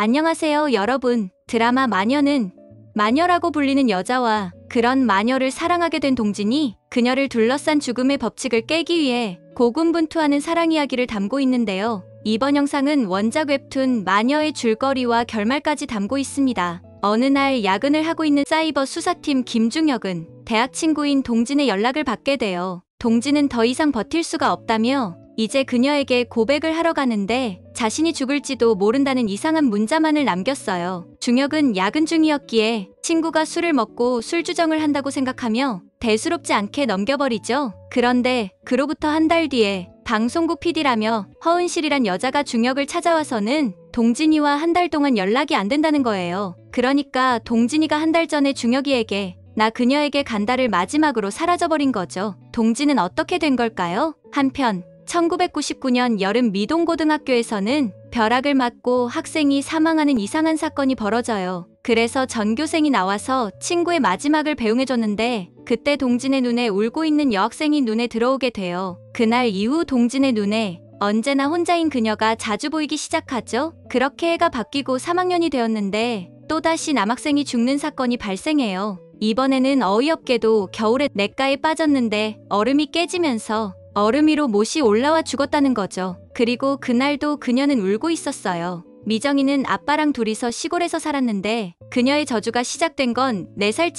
안녕하세요, 여러분. 드라마 마녀는 마녀라고 불리는 여자와 그런 마녀를 사랑하게 된 동진이 그녀를 둘러싼 죽음의 법칙을 깨기 위해 고군분투하는 사랑 이야기를 담고 있는데요. 이번 영상은 원작 웹툰 마녀의 줄거리와 결말까지 담고 있습니다. 어느 날 야근을 하고 있는 사이버 수사팀 김중혁은 대학 친구인 동진의 연락을 받게 돼요. 동진은 더 이상 버틸 수가 없다며 이제 그녀에게 고백을 하러 가는데 자신이 죽을지도 모른다는 이상한 문자만을 남겼어요. 중혁은 야근 중이었기에 친구가 술을 먹고 술주정을 한다고 생각하며 대수롭지 않게 넘겨버리죠. 그런데 그로부터 한 달 뒤에 방송국 PD라며 허은실이란 여자가 중혁을 찾아와서는 동진이와 한 달 동안 연락이 안 된다는 거예요. 그러니까 동진이가 한 달 전에 중혁이에게 나 그녀에게 간다를 마지막으로 사라져버린 거죠. 동진은 어떻게 된 걸까요? 한편 1999년 여름 미동고등학교에서는 벼락을 맞고 학생이 사망하는 이상한 사건이 벌어져요. 그래서 전교생이 나와서 친구의 마지막을 배웅해줬는데 그때 동진의 눈에 울고 있는 여학생이 눈에 들어오게 돼요. 그날 이후 동진의 눈에 언제나 혼자인 그녀가 자주 보이기 시작하죠. 그렇게 해가 바뀌고 3학년이 되었는데 또다시 남학생이 죽는 사건이 발생해요. 이번에는 어이없게도 겨울에 냇가에 빠졌는데 얼음이 깨지면서 얼음 위로 못이 올라와 죽었다는 거죠. 그리고 그날도 그녀는 울고 있었어요. 미정이는 아빠랑 둘이서 시골에서 살았는데 그녀의 저주가 시작된 건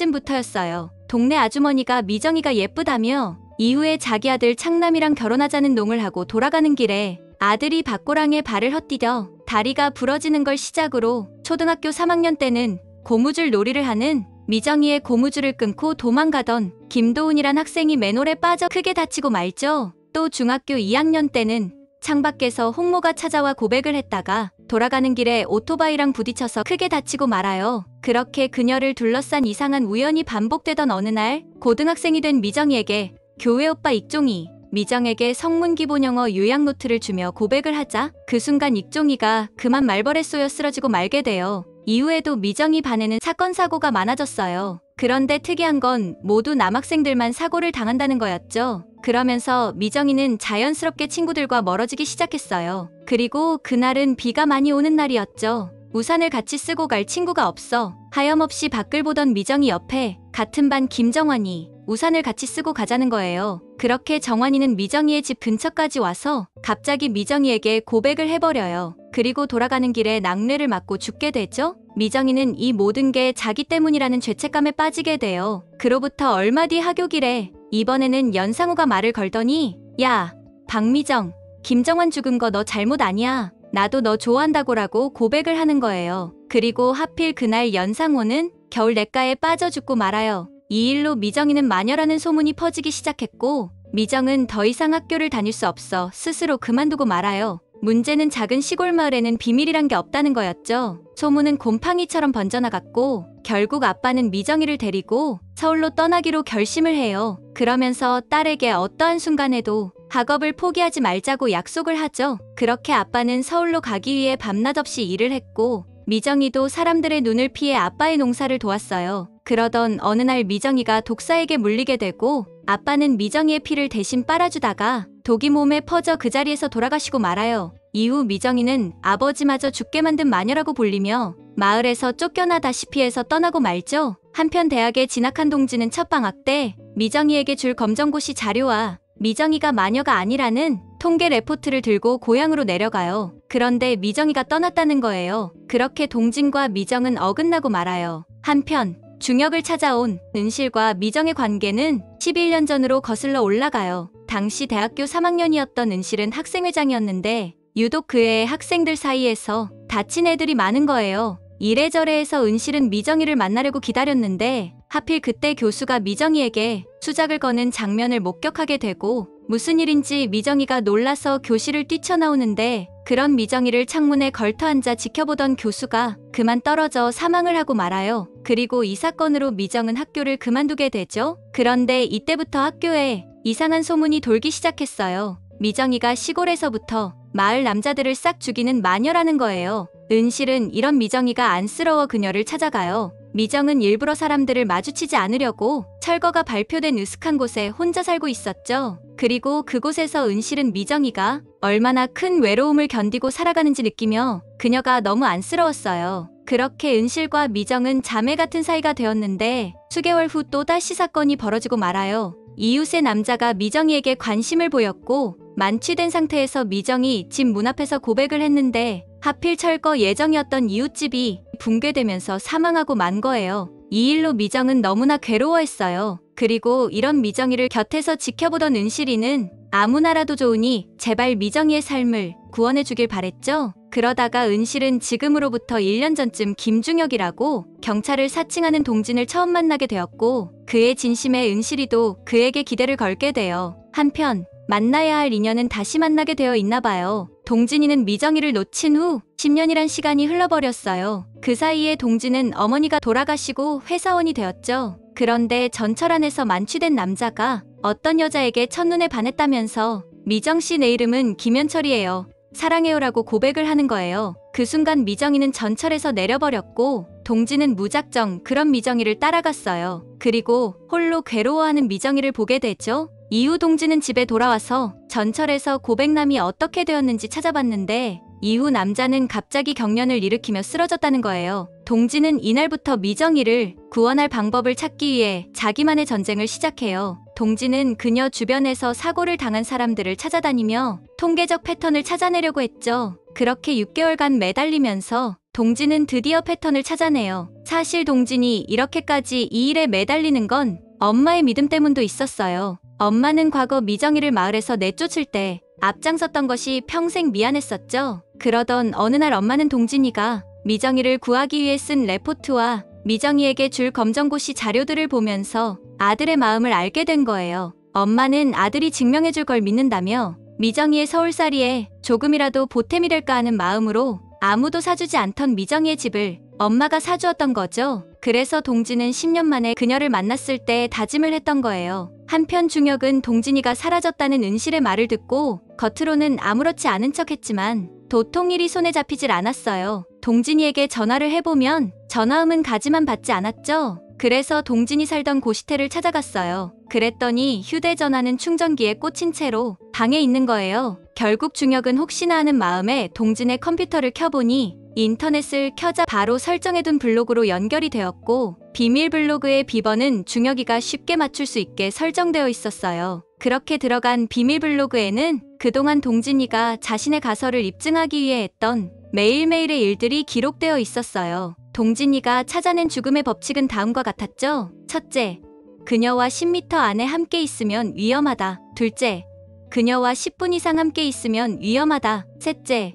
4살쯤부터였어요. 동네 아주머니가 미정이가 예쁘다며 이후에 자기 아들 창남이랑 결혼하자는 농을 하고 돌아가는 길에 아들이 밭고랑에 발을 헛디뎌 다리가 부러지는 걸 시작으로 초등학교 3학년 때는 고무줄 놀이를 하는 미정이의 고무줄을 끊고 도망가던 김도훈이란 학생이 맨홀에 빠져 크게 다치고 말죠. 또 중학교 2학년 때는 창밖에서 홍모가 찾아와 고백을 했다가 돌아가는 길에 오토바이랑 부딪혀서 크게 다치고 말아요. 그렇게 그녀를 둘러싼 이상한 우연이 반복되던 어느 날 고등학생이 된 미정이에게 교회 오빠 익종이 미정에게 성문기본영어 요약노트를 주며 고백을 하자 그 순간 익종이가 그만 말벌에 쏘여 쓰러지고 말게 돼요. 이후에도 미정이 반에는 사건 사고가 많아졌어요. 그런데 특이한 건 모두 남학생들만 사고를 당한다는 거였죠. 그러면서 미정이는 자연스럽게 친구들과 멀어지기 시작했어요. 그리고 그날은 비가 많이 오는 날이었죠. 우산을 같이 쓰고 갈 친구가 없어 하염없이 밖을 보던 미정이 옆에 같은 반 김정환이 우산을 같이 쓰고 가자는 거예요. 그렇게 정환이는 미정이의 집 근처까지 와서 갑자기 미정이에게 고백을 해버려요. 그리고 돌아가는 길에 낙뢰를 맞고 죽게 되죠. 미정이는 이 모든 게 자기 때문이라는 죄책감에 빠지게 돼요. 그로부터 얼마 뒤 하교길에 이번에는 연상우가 말을 걸더니 야, 박미정, 김정환 죽은 거 너 잘못 아니야. 나도 너 좋아한다고라고 고백을 하는 거예요. 그리고 하필 그날 연상호는 겨울 냇가에 빠져 죽고 말아요. 이 일로 미정이는 마녀라는 소문이 퍼지기 시작했고 미정은 더 이상 학교를 다닐 수 없어 스스로 그만두고 말아요. 문제는 작은 시골 마을에는 비밀이란 게 없다는 거였죠. 소문은 곰팡이처럼 번져나갔고 결국 아빠는 미정이를 데리고 서울로 떠나기로 결심을 해요. 그러면서 딸에게 어떠한 순간에도 학업을 포기하지 말자고 약속을 하죠. 그렇게 아빠는 서울로 가기 위해 밤낮 없이 일을 했고 미정이도 사람들의 눈을 피해 아빠의 농사를 도왔어요. 그러던 어느 날 미정이가 독사에게 물리게 되고 아빠는 미정이의 피를 대신 빨아주다가 독이 몸에 퍼져 그 자리에서 돌아가시고 말아요. 이후 미정이는 아버지마저 죽게 만든 마녀라고 불리며 마을에서 쫓겨나다시피 해서 떠나고 말죠. 한편 대학에 진학한 동진은 첫 방학 때 미정이에게 줄 검정고시 자료와 미정이가 마녀가 아니라는 통계 레포트를 들고 고향으로 내려가요. 그런데 미정이가 떠났다는 거예요. 그렇게 동진과 미정은 어긋나고 말아요. 한편 중혁을 찾아온 은실과 미정의 관계는 11년 전으로 거슬러 올라가요. 당시 대학교 3학년이었던 은실은 학생회장이었는데 유독 그 애 학생들 사이에서 다친 애들이 많은 거예요. 이래저래 해서 은실은 미정이를 만나려고 기다렸는데 하필 그때 교수가 미정이에게 수작을 거는 장면을 목격하게 되고 무슨 일인지 미정이가 놀라서 교실을 뛰쳐나오는데 그런 미정이를 창문에 걸터앉아 지켜보던 교수가 그만 떨어져 사망을 하고 말아요. 그리고 이 사건으로 미정은 학교를 그만두게 되죠. 그런데 이때부터 학교에 이상한 소문이 돌기 시작했어요. 미정이가 시골에서부터 마을 남자들을 싹 죽이는 마녀라는 거예요. 은실은 이런 미정이가 안쓰러워 그녀를 찾아가요. 미정은 일부러 사람들을 마주치지 않으려고 철거가 발표된 으슥한 곳에 혼자 살고 있었죠. 그리고 그곳에서 은실은 미정이가 얼마나 큰 외로움을 견디고 살아가는지 느끼며 그녀가 너무 안쓰러웠어요. 그렇게 은실과 미정은 자매 같은 사이가 되었는데 수개월 후 또다시 사건이 벌어지고 말아요. 이웃의 남자가 미정이에게 관심을 보였고 만취된 상태에서 미정이 집 문 앞에서 고백을 했는데 하필 철거 예정이었던 이웃집이 붕괴되면서 사망하고 만 거예요. 이 일로 미정은 너무나 괴로워했어요. 그리고 이런 미정이를 곁에서 지켜보던 은실이는 아무나라도 좋으니 제발 미정이의 삶을 구원해 주길 바랬죠. 그러다가 은실은 지금으로부터 1년 전쯤 김중혁이라고 경찰을 사칭하는 동진을 처음 만나게 되었고 그의 진심에 은실이도 그에게 기대를 걸게 돼요. 한편 만나야 할 인연은 다시 만나게 되어 있나 봐요. 동진이는 미정이를 놓친 후 10년이란 시간이 흘러버렸어요. 그 사이에 동진은 어머니가 돌아가시고 회사원이 되었죠. 그런데 전철 안에서 만취된 남자가 어떤 여자에게 첫눈에 반했다면서 미정 씨 내 이름은 김현철이에요. 사랑해요라고 고백을 하는 거예요. 그 순간 미정이는 전철에서 내려버렸고 동진은 무작정 그런 미정이를 따라갔어요. 그리고 홀로 괴로워하는 미정이를 보게 되죠. 이후 동진은 집에 돌아와서 전철에서 고백남이 어떻게 되었는지 찾아봤는데 이후 남자는 갑자기 경련을 일으키며 쓰러졌다는 거예요. 동진은 이날부터 미정이를 구원할 방법을 찾기 위해 자기만의 전쟁을 시작해요. 동진은 그녀 주변에서 사고를 당한 사람들을 찾아다니며 통계적 패턴을 찾아내려고 했죠. 그렇게 6개월간 매달리면서 동진은 드디어 패턴을 찾아내요. 사실 동진이 이렇게까지 이 일에 매달리는 건 엄마의 믿음 때문도 있었어요. 엄마는 과거 미정이를 마을에서 내쫓을 때 앞장섰던 것이 평생 미안했었죠. 그러던 어느 날 엄마는 동진이가 미정이를 구하기 위해 쓴 레포트와 미정이에게 줄 검정고시 자료들을 보면서 아들의 마음을 알게 된 거예요. 엄마는 아들이 증명해줄 걸 믿는다며 미정이의 서울살이에 조금이라도 보탬이 될까 하는 마음으로 아무도 사주지 않던 미정이의 집을 엄마가 사주었던 거죠. 그래서 동진은 10년 만에 그녀를 만났을 때 다짐을 했던 거예요. 한편 중혁은 동진이가 사라졌다는 은실의 말을 듣고 겉으로는 아무렇지 않은 척했지만 도통 일이 손에 잡히질 않았어요. 동진이에게 전화를 해보면 전화음은 가지만 받지 않았죠. 그래서 동진이 살던 고시텔을 찾아갔어요. 그랬더니 휴대전화는 충전기에 꽂힌 채로 방에 있는 거예요. 결국 중혁은 혹시나 하는 마음에 동진의 컴퓨터를 켜보니 인터넷을 켜자 바로 설정해둔 블로그로 연결이 되었고 비밀 블로그의 비번은 중혁이가 쉽게 맞출 수 있게 설정되어 있었어요. 그렇게 들어간 비밀 블로그에는 그동안 동진이가 자신의 가설을 입증하기 위해 했던 매일매일의 일들이 기록되어 있었어요. 동진이가 찾아낸 죽음의 법칙은 다음과 같았죠. 첫째, 그녀와 10m 안에 함께 있으면 위험하다. 둘째, 그녀와 10분 이상 함께 있으면 위험하다. 셋째,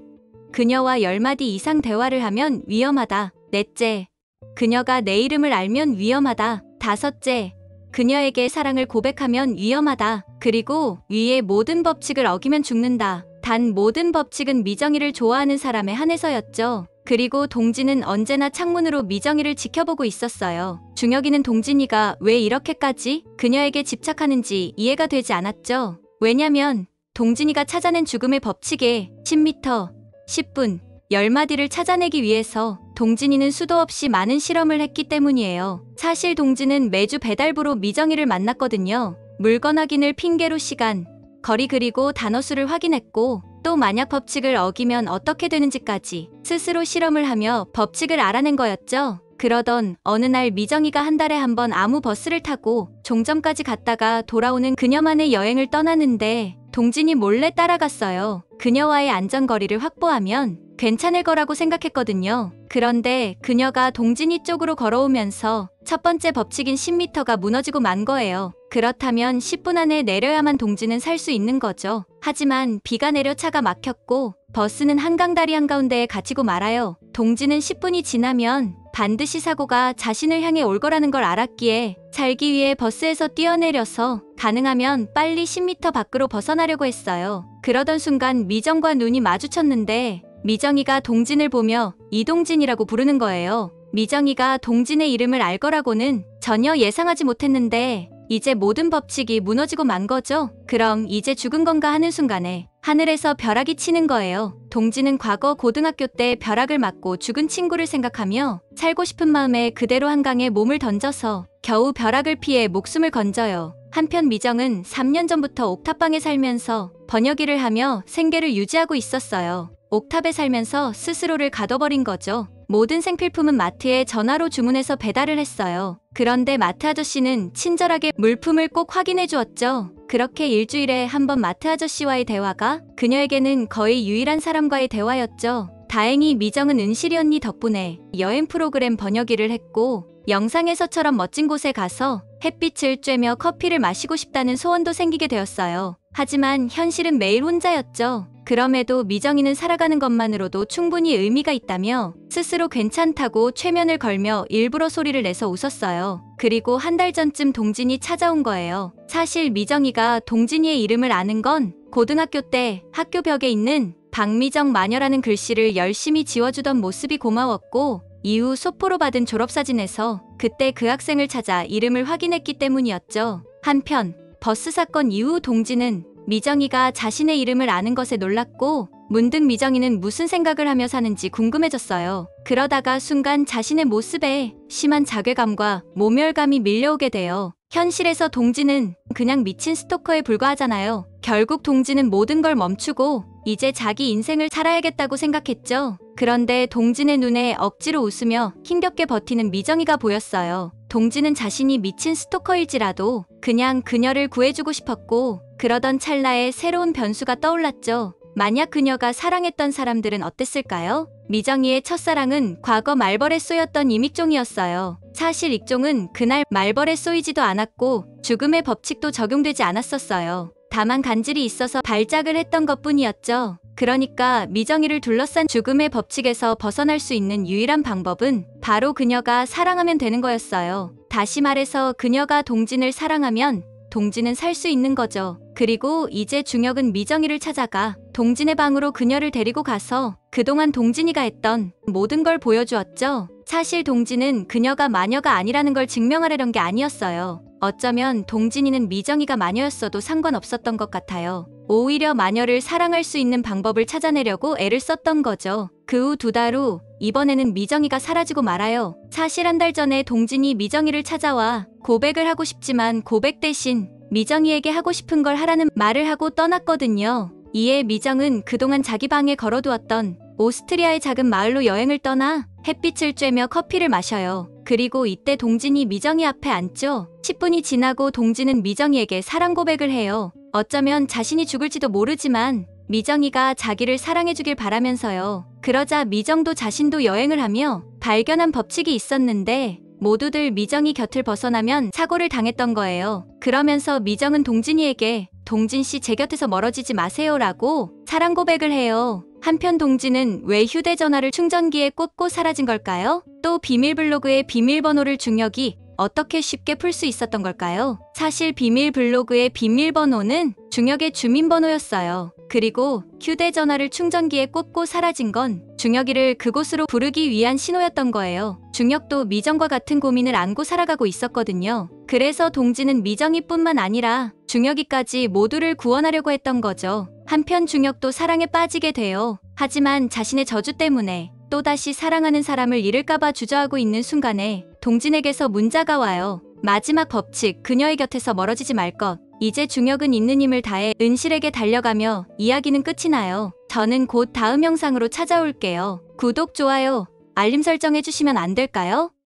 그녀와 10마디 이상 대화를 하면 위험하다. 넷째, 그녀가 내 이름을 알면 위험하다. 다섯째, 그녀에게 사랑을 고백하면 위험하다. 그리고 위의 모든 법칙을 어기면 죽는다. 단 모든 법칙은 미정이를 좋아하는 사람에 한해서였죠. 그리고 동진은 언제나 창문으로 미정이를 지켜보고 있었어요. 중혁이는 동진이가 왜 이렇게까지 그녀에게 집착하는지 이해가 되지 않았죠. 왜냐면 동진이가 찾아낸 죽음의 법칙에 10m, 10분, 10마디를 찾아내기 위해서 동진이는 수도 없이 많은 실험을 했기 때문이에요. 사실 동진은 매주 배달부로 미정이를 만났거든요. 물건 확인을 핑계로 시간, 거리 그리고 단어 수를 확인했고 또 만약 법칙을 어기면 어떻게 되는지까지 스스로 실험을 하며 법칙을 알아낸 거였죠. 그러던 어느 날 미정이가 한 달에 한 번 아무 버스를 타고 종점까지 갔다가 돌아오는 그녀만의 여행을 떠나는데 동진이 몰래 따라갔어요. 그녀와의 안전거리를 확보하면 괜찮을 거라고 생각했거든요. 그런데 그녀가 동진이 쪽으로 걸어오면서 첫 번째 법칙인 10m가 무너지고 만 거예요. 그렇다면 10분 안에 내려야만 동진은 살 수 있는 거죠. 하지만 비가 내려 차가 막혔고 버스는 한강다리 한가운데에 갇히고 말아요. 동진은 10분이 지나면 반드시 사고가 자신을 향해 올 거라는 걸 알았기에 살기 위해 버스에서 뛰어내려서 가능하면 빨리 10m 밖으로 벗어나려고 했어요. 그러던 순간 미정과 눈이 마주쳤는데 미정이가 동진을 보며 이동진이라고 부르는 거예요. 미정이가 동진의 이름을 알 거라고는 전혀 예상하지 못했는데 이제 모든 법칙이 무너지고 만 거죠. 그럼 이제 죽은 건가 하는 순간에 하늘에서 벼락이 치는 거예요. 동진은 과거 고등학교 때 벼락을 맞고 죽은 친구를 생각하며 살고 싶은 마음에 그대로 한강에 몸을 던져서 겨우 벼락을 피해 목숨을 건져요. 한편 미정은 3년 전부터 옥탑방에 살면서 번역일을 하며 생계를 유지하고 있었어요. 옥탑에 살면서 스스로를 가둬버린 거죠. 모든 생필품은 마트에 전화로 주문해서 배달을 했어요. 그런데 마트 아저씨는 친절하게 물품을 꼭 확인해 주었죠. 그렇게 일주일에 한 번 마트 아저씨와의 대화가 그녀에게는 거의 유일한 사람과의 대화였죠. 다행히 미정은 은실이 언니 덕분에 여행 프로그램 번역일을 했고 영상에서처럼 멋진 곳에 가서 햇빛을 쬐며 커피를 마시고 싶다는 소원도 생기게 되었어요. 하지만 현실은 매일 혼자였죠. 그럼에도 미정이는 살아가는 것만으로도 충분히 의미가 있다며 스스로 괜찮다고 최면을 걸며 일부러 소리를 내서 웃었어요. 그리고 한 달 전쯤 동진이 찾아온 거예요. 사실 미정이가 동진이의 이름을 아는 건 고등학교 때 학교 벽에 있는 박미정 마녀라는 글씨를 열심히 지워주던 모습이 고마웠고 이후 소포로 받은 졸업사진에서 그때 그 학생을 찾아 이름을 확인했기 때문이었죠. 한편 버스 사건 이후 동진은 미정이가 자신의 이름을 아는 것에 놀랐고 문득 미정이는 무슨 생각을 하며 사는지 궁금해졌어요. 그러다가 순간 자신의 모습에 심한 자괴감과 모멸감이 밀려오게 돼요. 현실에서 동진은 그냥 미친 스토커에 불과하잖아요. 결국 동진은 모든 걸 멈추고 이제 자기 인생을 살아야겠다고 생각했죠. 그런데 동진의 눈에 억지로 웃으며 힘겹게 버티는 미정이가 보였어요. 동진은 자신이 미친 스토커일지라도 그냥 그녀를 구해주고 싶었고 그러던 찰나에 새로운 변수가 떠올랐죠. 만약 그녀가 사랑했던 사람들은 어땠을까요? 미정이의 첫사랑은 과거 말벌에 쏘였던 임익종이었어요. 사실 익종은 그날 말벌에 쏘이지도 않았고 죽음의 법칙도 적용되지 않았었어요. 다만 간질이 있어서 발작을 했던 것뿐이었죠. 그러니까 미정이를 둘러싼 죽음의 법칙에서 벗어날 수 있는 유일한 방법은 바로 그녀가 사랑하면 되는 거였어요. 다시 말해서 그녀가 동진을 사랑하면 동진은 살 수 있는 거죠. 그리고 이제 중혁은 미정이를 찾아가 동진의 방으로 그녀를 데리고 가서 그동안 동진이가 했던 모든 걸 보여주었죠. 사실 동진은 그녀가 마녀가 아니라는 걸 증명하려던 게 아니었어요. 어쩌면 동진이는 미정이가 마녀였어도 상관없었던 것 같아요. 오히려 마녀를 사랑할 수 있는 방법을 찾아내려고 애를 썼던 거죠. 그 후 2달 후 이번에는 미정이가 사라지고 말아요. 사실 한 달 전에 동진이 미정이를 찾아와 고백을 하고 싶지만 고백 대신 미정이에게 하고 싶은 걸 하라는 말을 하고 떠났거든요. 이에 미정은 그동안 자기 방에 걸어두었던 오스트리아의 작은 마을로 여행을 떠나 햇빛을 쬐며 커피를 마셔요. 그리고 이때 동진이 미정이 앞에 앉죠. 10분이 지나고 동진은 미정이에게 사랑 고백을 해요. 어쩌면 자신이 죽을지도 모르지만 미정이가 자기를 사랑해주길 바라면서요. 그러자 미정도 자신도 여행을 하며 발견한 법칙이 있었는데 모두들 미정이 곁을 벗어나면 사고를 당했던 거예요. 그러면서 미정은 동진이에게 동진씨 제 곁에서 멀어지지 마세요 라고 사랑 고백을 해요. 한편 동진은 왜 휴대전화를 충전기에 꽂고 사라진 걸까요? 또 비밀 블로그의 비밀번호를 중혁이 어떻게 쉽게 풀 수 있었던 걸까요? 사실 비밀 블로그의 비밀번호는 중혁의 주민번호였어요. 그리고 휴대전화를 충전기에 꽂고 사라진 건 중혁이를 그곳으로 부르기 위한 신호였던 거예요. 중혁도 미정과 같은 고민을 안고 살아가고 있었거든요. 그래서 동진은 미정이뿐만 아니라 중혁이까지 모두를 구원하려고 했던 거죠. 한편 중혁도 사랑에 빠지게 돼요. 하지만 자신의 저주 때문에 또다시 사랑하는 사람을 잃을까봐 주저하고 있는 순간에 동진에게서 문자가 와요. 마지막 법칙, 그녀의 곁에서 멀어지지 말 것. 이제 중혁은 있는 힘을 다해 은실에게 달려가며 이야기는 끝이 나요. 저는 곧 다음 영상으로 찾아올게요. 구독, 좋아요, 알림 설정 해주시면 안 될까요?